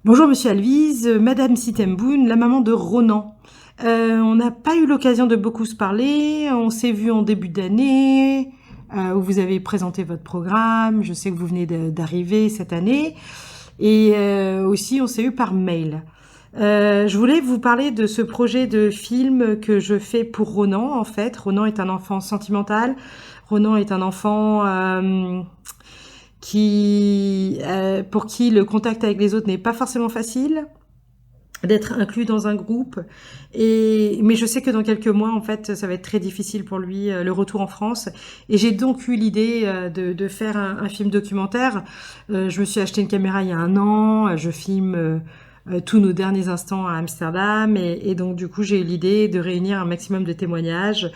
Bonjour Monsieur Alvise, Madame Sitemboun, la maman de Ronan. On n'a pas eu l'occasion de beaucoup se parler, on s'est vu en début d'année, où vous avez présenté votre programme, je sais que vous venez d'arriver cette année, et aussi on s'est eu par mail. Je voulais vous parler de ce projet de film que je fais pour Ronan, en fait. Ronan est un enfant sentimental, Ronan est un enfant pour qui le contact avec les autres n'est pas forcément facile, d'être inclus dans un groupe. Mais je sais que dans quelques mois, en fait, ça va être très difficile pour lui, le retour en France. Et j'ai donc eu l'idée de faire un film documentaire. Je me suis acheté une caméra il y a un an. Je filme tous nos derniers instants à Amsterdam. Et donc, du coup, j'ai eu l'idée de réunir un maximum de témoignages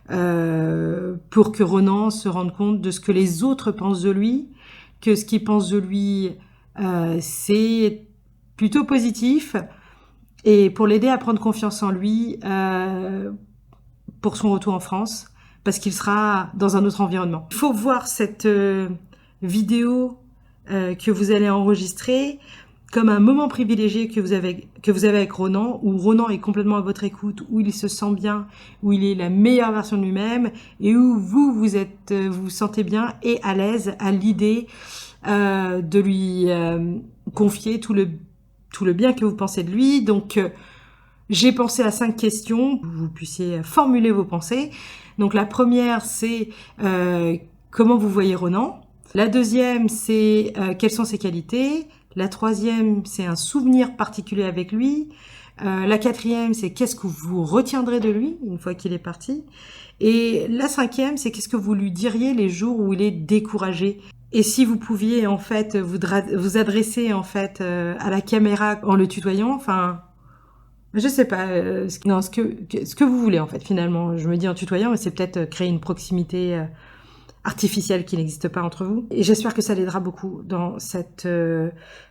pour que Ronan se rende compte de ce que les autres pensent de lui, que ce qu'ils pensent de lui, c'est plutôt positif, et pour l'aider à prendre confiance en lui pour son retour en France, parce qu'il sera dans un autre environnement. Il faut voir cette vidéo que vous allez enregistrer comme un moment privilégié que vous avez avec Ronan, où Ronan est complètement à votre écoute, où il se sent bien, où il est la meilleure version de lui-même, et où vous vous sentez bien et à l'aise à l'idée de lui confier tout le bien que vous pensez de lui. Donc, j'ai pensé à 5 questions pour que vous puissiez formuler vos pensées. Donc, la première, c'est comment vous voyez Ronan. La deuxième, c'est quelles sont ses qualités. La troisième, c'est un souvenir particulier avec lui. La quatrième, c'est qu'est-ce que vous retiendrez de lui une fois qu'il est parti. Et la cinquième, c'est qu'est-ce que vous lui diriez les jours où il est découragé. Et si vous pouviez en fait vous adresser en fait à la caméra en le tutoyant, enfin, je sais pas, ce que vous voulez en fait finalement. Je me dis en tutoyant, mais c'est peut-être créer une proximité artificielle qui n'existe pas entre vous. Et j'espère que ça l'aidera beaucoup dans cette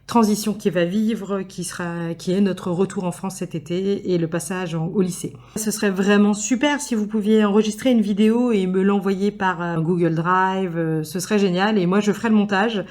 transition qu'il va vivre, qui est notre retour en France cet été et le passage au lycée. Ce serait vraiment super si vous pouviez enregistrer une vidéo et me l'envoyer par Google Drive, ce serait génial, et moi je ferai le montage.